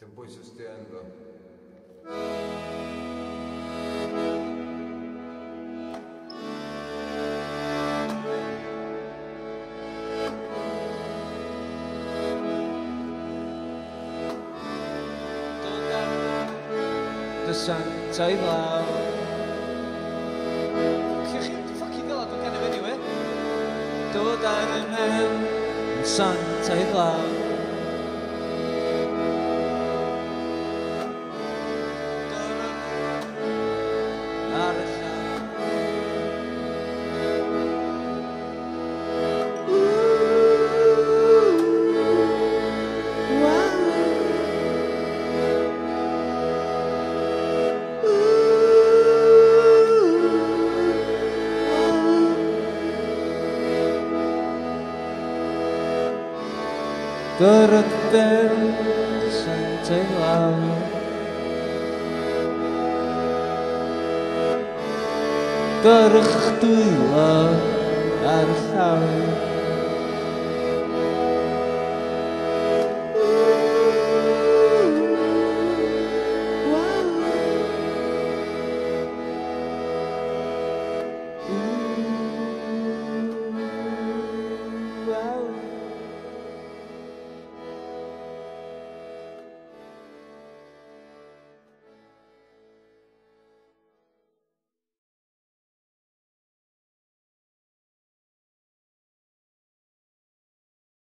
Estem poi sostenendo. The sun take loud. Fucking god, we kind of anyway. Do that man, the sun take loud. Gyrrydder sy'n teimlaw Gyrrych dwylo ar y llaw